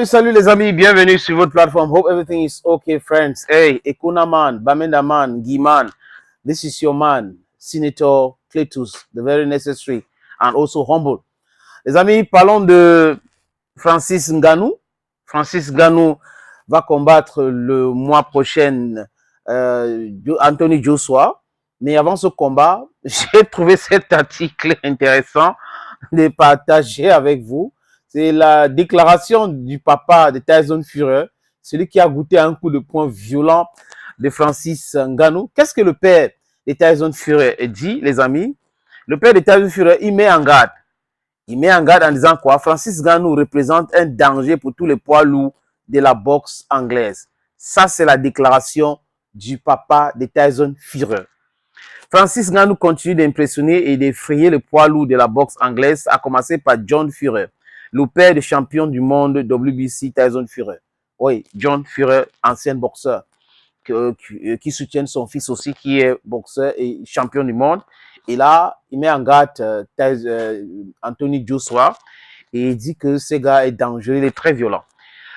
Salut les amis, bienvenue sur votre plateforme. Hope everything is okay, friends. Hey, Ekuna man, Bamenda man, Guy man. This is your man, Senator Cletus, the very necessary and also humble. Les amis, parlons de Francis Ngannou. Francis Ngannou va combattre le mois prochain Anthony Joshua. Mais avant ce combat, j'ai trouvé cet article intéressant de partager avec vous. C'est la déclaration du papa de Tyson Fury, celui qui a goûté un coup de poing violent de Francis Ngannou. Qu'est-ce que le père de Tyson Fury dit, les amis? Le père de Tyson Fury, il met en garde. Il met en garde en disant quoi? Francis Ngannou représente un danger pour tous les poids lourds de la boxe anglaise. Ça, c'est la déclaration du papa de Tyson Fury. Francis Ngannou continue d'impressionner et d'effrayer les poids lourds de la boxe anglaise, à commencer par John Fury, le père de champion du monde WBC Tyson Fury. Oui, John Fury, ancien boxeur, qui soutient son fils aussi, qui est boxeur et champion du monde. Et là, il met en garde Anthony Joshua et il dit que ce gars est dangereux, il est très violent.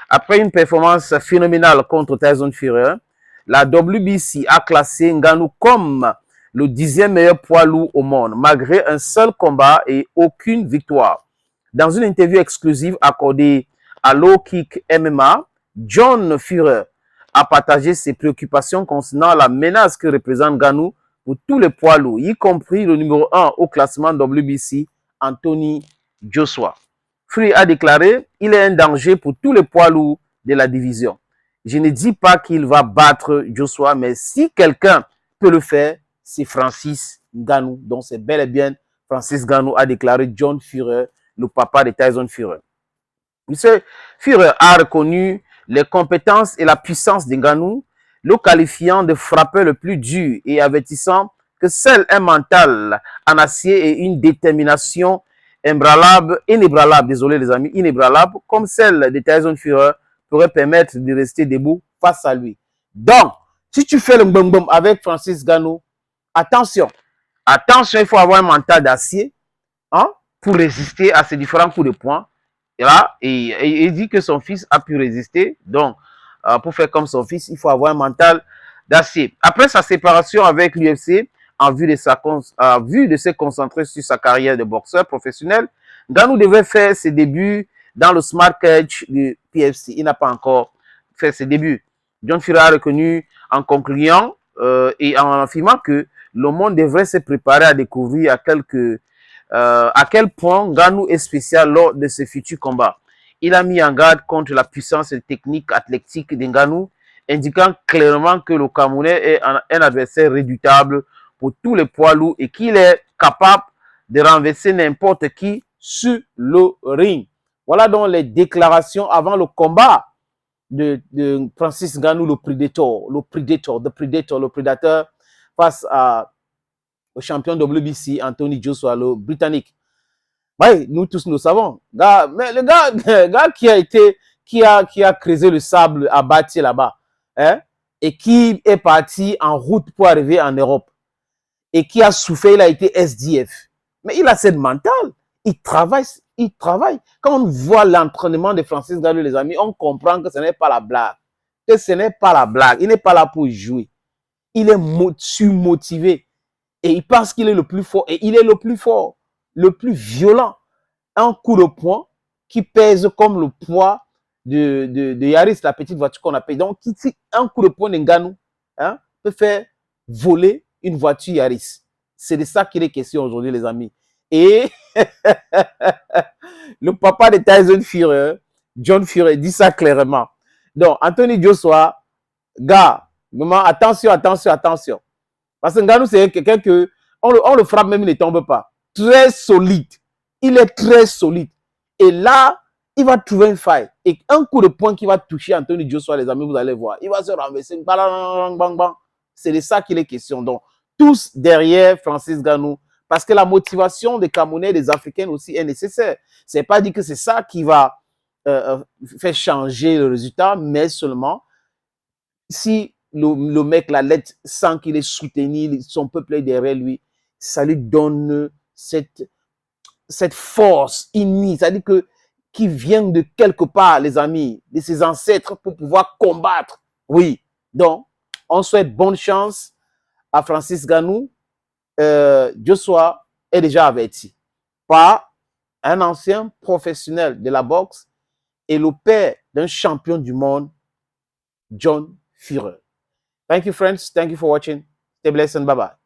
Après une performance phénoménale contre Tyson Fury, la WBC a classé Ngannou comme le 10e meilleur poids lourd au monde, malgré un seul combat et aucune victoire. Dans une interview exclusive accordée à Low Kick MMA, John Fury a partagé ses préoccupations concernant la menace que représente Ngannou pour tous les poids lourds, y compris le numéro 1 au classement WBC, Anthony Joshua. Fury a déclaré « Il est un danger pour tous les poids lourds de la division. Je ne dis pas qu'il va battre Joshua, mais si quelqu'un peut le faire, c'est Francis Ngannou. » Donc, c'est bel et bien Francis Ngannou, a déclaré John Fury, le papa de Tyson Fury. M. Fury a reconnu les compétences et la puissance de Ngannou, le qualifiant de frappeur le plus dur et avertissant que seul un mental en acier et une détermination inébranlable, désolé les amis, inébranlable, comme celle de Tyson Fury, pourrait permettre de rester debout face à lui. Donc, si tu fais le boum avec Francis Ngannou, attention, il faut avoir un mental d'acier, hein, pour résister à ces différents coups de poing. Et là, il dit que son fils a pu résister. Donc, pour faire comme son fils, il faut avoir un mental d'acier. Après sa séparation avec l'UFC, en vue de se concentrer sur sa carrière de boxeur professionnel, Ngannou devait faire ses débuts dans le Smart Cage du PFC. Il n'a pas encore fait ses débuts. John Fury a reconnu en concluant et en affirmant que le monde devrait se préparer à découvrir à quel point Ngannou est spécial lors de ses futurs combats. Il a mis en garde contre la puissance et technique athlétique de Ngannou, indiquant clairement que le Camerounais est un adversaire redoutable pour tous les poids lourds et qu'il est capable de renverser n'importe qui sur le ring. Voilà donc les déclarations avant le combat de Francis Ngannou, le prédateur, face au champion WBC, Anthony Joshua, le Britannique. Oui, nous tous nous savons. Mais le gars qui a creusé le sable à bâtir là-bas, hein, et qui est parti en route pour arriver en Europe, et qui a souffert, il a été SDF. Mais il a cette mentale. Il travaille. Quand on voit l'entraînement de Francis Ngannou, les amis, on comprend que ce n'est pas la blague. Il n'est pas là pour jouer. Il est surmotivé. Et il pense qu'il est le plus fort. Et il est le plus fort, le plus violent. Un coup de poing qui pèse comme le poids de Yaris, la petite voiture qu'on appelle. Donc, un coup de poing de Ngannou, hein, peut faire voler une voiture Yaris. C'est de ça qu'il est question aujourd'hui, les amis. Et le papa de Tyson Fury, John Fury, dit ça clairement. Donc, Anthony Joshua, gars, maman, attention. Parce que Ngannou, c'est quelqu'un que on le frappe même, il ne tombe pas. Très solide. Il est très solide. Et là, il va trouver une faille. Et un coup de poing qui va toucher Anthony Joshua, les amis, vous allez voir. Il va se renverser. C'est de ça qu'il est question. Donc, tous derrière Francis Ngannou. Parce que la motivation des Camerounais et des Africains aussi est nécessaire. Ce n'est pas dit que c'est ça qui va faire changer le résultat, mais seulement si le mec, la lettre, sent qu'il est soutenu, son peuple est derrière lui, ça lui donne cette force innée. C'est-à-dire que qui vient de quelque part, les amis, de ses ancêtres pour pouvoir combattre. Oui, donc, on souhaite bonne chance à Francis Ngannou. Joshua est déjà averti par un ancien professionnel de la boxe et le père d'un champion du monde, John Führer. Thank you, friends. Thank you for watching. Stay blessed and bye-bye.